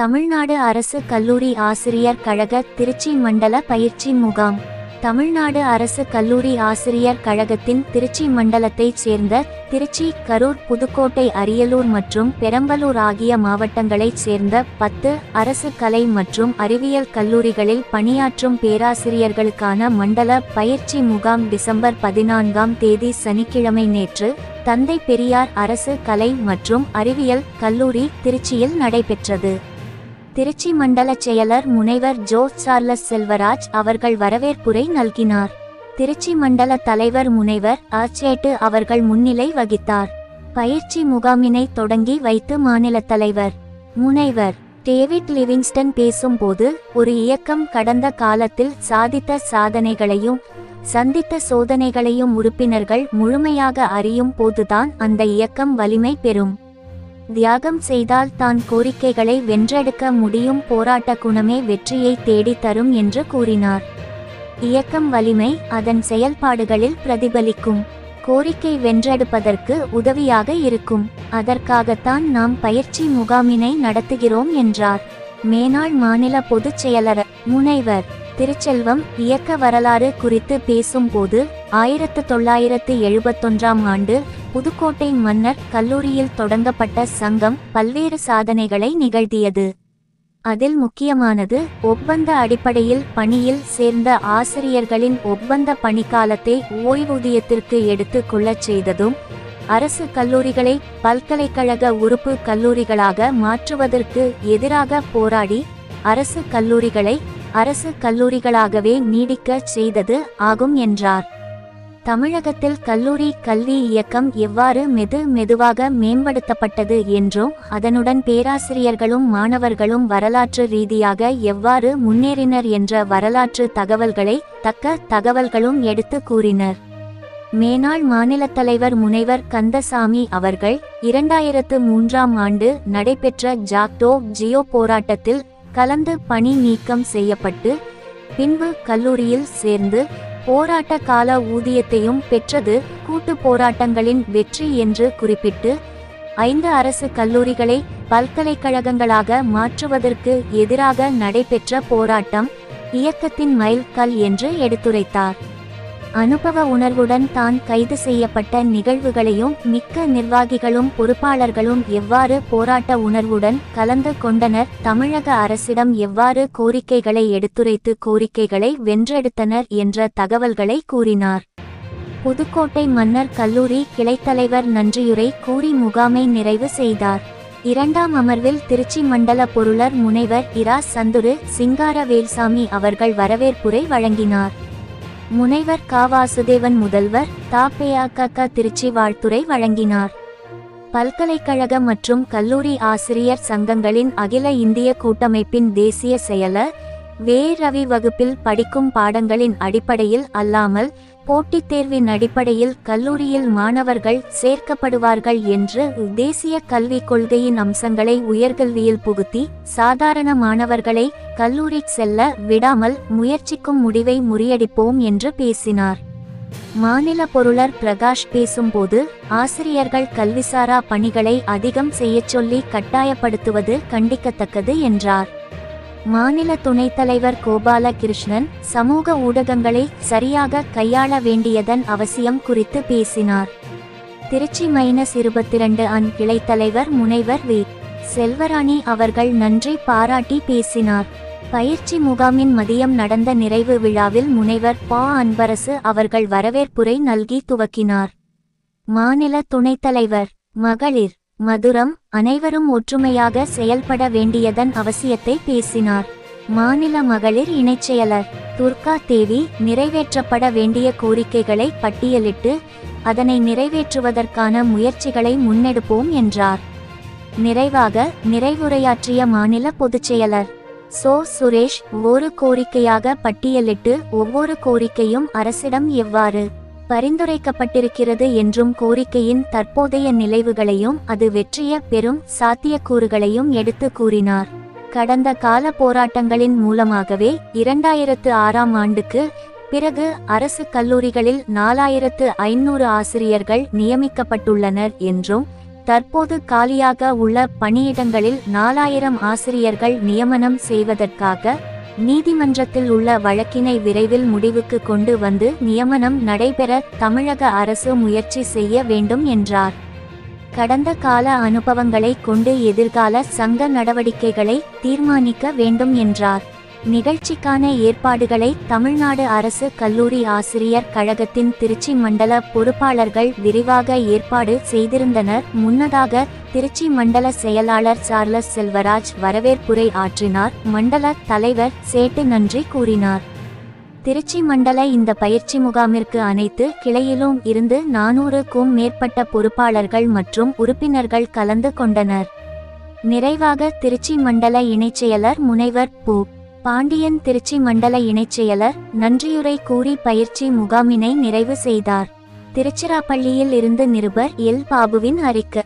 தமிழ்நாடு அரசு கல்லூரி ஆசிரியர் கழக திருச்சி மண்டல பயிற்சி முகாம். தமிழ்நாடு அரசு கல்லூரி ஆசிரியர் கழகத்தின் திருச்சி மண்டலத்தைச் சேர்ந்த திருச்சி, கரூர், புதுக்கோட்டை, அரியலூர் மற்றும் பெரம்பலூர் ஆகிய மாவட்டங்களைச் சேர்ந்த 10 அரசு கலை மற்றும் அறிவியல் கல்லூரிகளில் பணியாற்றும் பேராசிரியர்களுக்கான மண்டல பயிற்சி முகாம் டிசம்பர் 14ஆம் தேதி சனிக்கிழமை நேற்று தந்தை பெரியார் அரசு கலை மற்றும் அறிவியல் கல்லூரி திருச்சியில் நடைபெற்றது. திருச்சி மண்டல செயலர் முனைவர் ஜோ சார்லஸ் செல்வராஜ் அவர்கள் வரவேற்புரை நல்கினார். திருச்சி மண்டல தலைவர் முனைவர் ஆச்சேட்டு அவர்கள் முன்னிலை வகித்தார். பயிற்சி முகாமினை தொடங்கி வைத்து மாநில தலைவர் முனைவர் டேவிட் லிவிங்ஸ்டன் பேசும்போது, ஒரு இயக்கம் கடந்த காலத்தில் சாதித்த சாதனைகளையும் சந்தித்த சோதனைகளையும் உறுப்பினர்கள் முழுமையாக அறியும் போதுதான் அந்த இயக்கம் வலிமை பெறும். தியாகம் செய்தால் தான் கோரிக்கைகளை வென்றெடுக்க முடியும். போராட்ட குணமே வெற்றியை தேடி தரும் என்று கூறினார். இயக்கம் வலிமை அதன் செயல்பாடுகளில் பிரதிபலிக்கும். கோரிக்கை வென்றெடுப்பதற்கு உதவியாக இருக்கும். அதற்காகத்தான் நாம் பயிற்சி முகாமினை நடத்துகிறோம் என்றார். மேனாள் மாநில பொதுச் செயலர் முனைவர் திருச்செல்வம் இயக்க வரலாறு குறித்து பேசும்போது, 1971ஆம் ஆண்டு புதுக்கோட்டை மன்னர் கல்லூரியில் தொடங்கப்பட்ட சங்கம் பல்வேறு சாதனைகளை நிகழ்த்தியது. அதில் முக்கியமானது ஒப்பந்த அடிப்படையில் பணியில் சேர்ந்த ஆசிரியர்களின் ஒப்பந்த பணிக்காலத்தை ஓய்வூதியத்திற்கு எடுத்து கொள்ளச் செய்ததும், அரசு கல்லூரிகளை பல்கலைக்கழக உறுப்பு கல்லூரிகளாக மாற்றுவதற்கு எதிராக போராடி அரசு கல்லூரிகளை அரசு கல்லூரிகளாகவே நீடிக்க செய்தது ஆகும் என்றார். தமிழகத்தில் கல்லூரி கல்வி இயக்கம் எவ்வாறு மெதுவாக மேம்படுத்தப்பட்டது என்றும், அதனுடன் பேராசிரியர்களும் மாணவர்களும் வரலாற்று ரீதியாக எவ்வாறு முன்னேறினர் என்ற வரலாற்று தகவல்களை தக்க தகவல்களும் எடுத்து கூறினர். மேனாள் மாநில தலைவர் முனைவர் கந்தசாமி அவர்கள் 2003ஆம் ஆண்டு நடைபெற்ற ஜாக்டோ ஜியோ போராட்டத்தில் கலந்து பணி நீக்கம் செய்யப்பட்டு பின்பு கல்லூரியில் சேர்ந்து போராட்ட கால ஊதியத்தையும் பெற்றது கூட்டு போராட்டங்களின் வெற்றி என்று குறிப்பிட்டு, 5 அரசு கல்லூரிகளை பல்கலைக்கழகங்களாக மாற்றுவதற்கு எதிராக நடைபெற்ற போராட்டம் இயக்கத்தின் மைல்கல் என்று எடுத்துரைத்தார். அனுபவ உணர்வுடன் தான் கைது செய்யப்பட்ட நிகழ்வுகளையும், மிக்க நிர்வாகிகளும் பொறுப்பாளர்களும் எவ்வாறு போராட்ட உணர்வுடன் கலந்து கொண்டனர், தமிழக அரசிடம் எவ்வாறு கோரிக்கைகளை எடுத்துரைத்து கோரிக்கைகளை வென்றெடுத்தனர் என்ற தகவல்களை கூறினார். புதுக்கோட்டை மன்னர் கல்லூரி கிளைத்தலைவர் நன்றியுரை கூறி முகாமை நிறைவு செய்தார். 2ஆம் அமர்வில் திருச்சி மண்டல பொருளர் முனைவர் இரா சந்துரு சிங்காரவேல்சாமி அவர்கள் வரவேற்புரை வழங்கினார். முனைவர் கா வாசுதேவன் முதல்வர் தா.பெ.அ.க. திருச்சி வாழ்த்துரை வழங்கினார். பல்கலைக்கழக மற்றும் கல்லூரி ஆசிரியர் சங்கங்களின் அகில இந்திய கூட்டமைப்பின் தேசிய செயலர் வே. ரவி வகுப்பில் படிக்கும் பாடங்களின் அடிப்படையில் அல்லாமல் போட்டித் தேர்வின் அடிப்படையில் கல்லூரியில் மாணவர்கள் சேர்க்கப்படுவார்கள் என்று தேசிய கல்விக் கொள்கையின் அம்சங்களை உயர்கல்வியில் புகுத்தி சாதாரண மாணவர்களை கல்லூரி செல்ல விடாமல் முயற்சிக்கும் முடிவை முறியடிப்போம் என்று பேசினார். மாநில பொருளர் பிரகாஷ் பேசும்போது, ஆசிரியர்கள் கல்விசாரா பணிகளை அதிகம் செய்யச் சொல்லி கட்டாயப்படுத்துவது கண்டிக்கத்தக்கது என்றார். மாநில துணைத் தலைவர் கோபாலகிருஷ்ணன் சமூக ஊடகங்களை சரியாக கையாள வேண்டியதன் அவசியம் குறித்து பேசினார். திருச்சி -22 அன் கிளைத்தலைவர் முனைவர் வி. செல்வராணி அவர்கள் நன்றி பாராட்டி பேசினார். பயிற்சி முகாமின் மதியம் நடந்த நிறைவு விழாவில் முனைவர் ப. அன்பரசு அவர்கள் வரவேற்புரை நல்கி துவக்கினார். மாநில துணைத் தலைவர் மகளிர் மதுரம் அனைவரும் ஒற்றுமையாக செயல்பட வேண்டியதன் அவசியத்தை பேசினார். மாநில மகளிர் இணைச் செயலர் துர்கா தேவி நிறைவேற்றப்பட வேண்டிய கோரிக்கைகளை பட்டியலிட்டு அதனை நிறைவேற்றுவதற்கான முயற்சிகளை முன்னெடுப்போம் என்றார். நிறைவுரையாற்றிய மாநில பொதுச் செயலர் சோ. சுரேஷ், ஒரு கோரிக்கையாக பட்டியலிட்டு ஒவ்வொரு கோரிக்கையும் அரசிடம் எவ்வாறு பரிந்துரைக்கப்பட்டிருக்கிறது என்றும், கோரிக்கையின் தற்போதைய நிலைவுகளையும் அது வெற்றிய பெறும் சாத்தியக்கூறுகளையும் எடுத்து கூறினார். கடந்த கால போராட்டங்களின் மூலமாகவே 2006ஆம் ஆண்டுக்கு பிறகு அரசு கல்லூரிகளில் 4500 ஆசிரியர்கள் நியமிக்கப்பட்டுள்ளனர் என்றும், தற்போது காலியாக உள்ள பணியிடங்களில் 4000 ஆசிரியர்கள் நியமனம் செய்வதற்காக நீதிமன்றத்தில் உள்ள வழக்கினை விரைவில் முடிவுக்கு கொண்டு வந்து நியமனம் நடைபெற தமிழக அரசு முயற்சி செய்ய வேண்டும் என்றார். கடந்த கால அனுபவங்களை கொண்டு எதிர்கால சங்க நடவடிக்கைகளை தீர்மானிக்க வேண்டும் என்றார். நிகழ்ச்சிக்கான ஏற்பாடுகளை தமிழ்நாடு அரசு கல்லூரி ஆசிரியர் கழகத்தின் திருச்சி மண்டல பொறுப்பாளர்கள் விரிவாக ஏற்பாடு செய்திருந்தனர். முன்னதாக திருச்சி மண்டல செயலாளர் சார்லஸ் செல்வராஜ் வரவேற்புரை ஆற்றினார். மண்டல தலைவர் சேட்டு நன்றி கூறினார். திருச்சி மண்டல இந்த பயிற்சி முகாமிற்கு அனைத்து கிளையிலும் இருந்து 400க்கும் மேற்பட்ட பொறுப்பாளர்கள் மற்றும் உறுப்பினர்கள் கலந்து கொண்டனர். நிறைவாக திருச்சி மண்டல இணைச்செயலர் முனைவர் பு. பாண்டியன் திருச்சி மண்டல இணைச்செயலர் நன்றியுரை கூறி பயிற்சி முகாமினை நிறைவு செய்தார். திருச்சிராப்பள்ளியில் இருந்து நிருபர் எல். பாபுவின் அறிக்கை.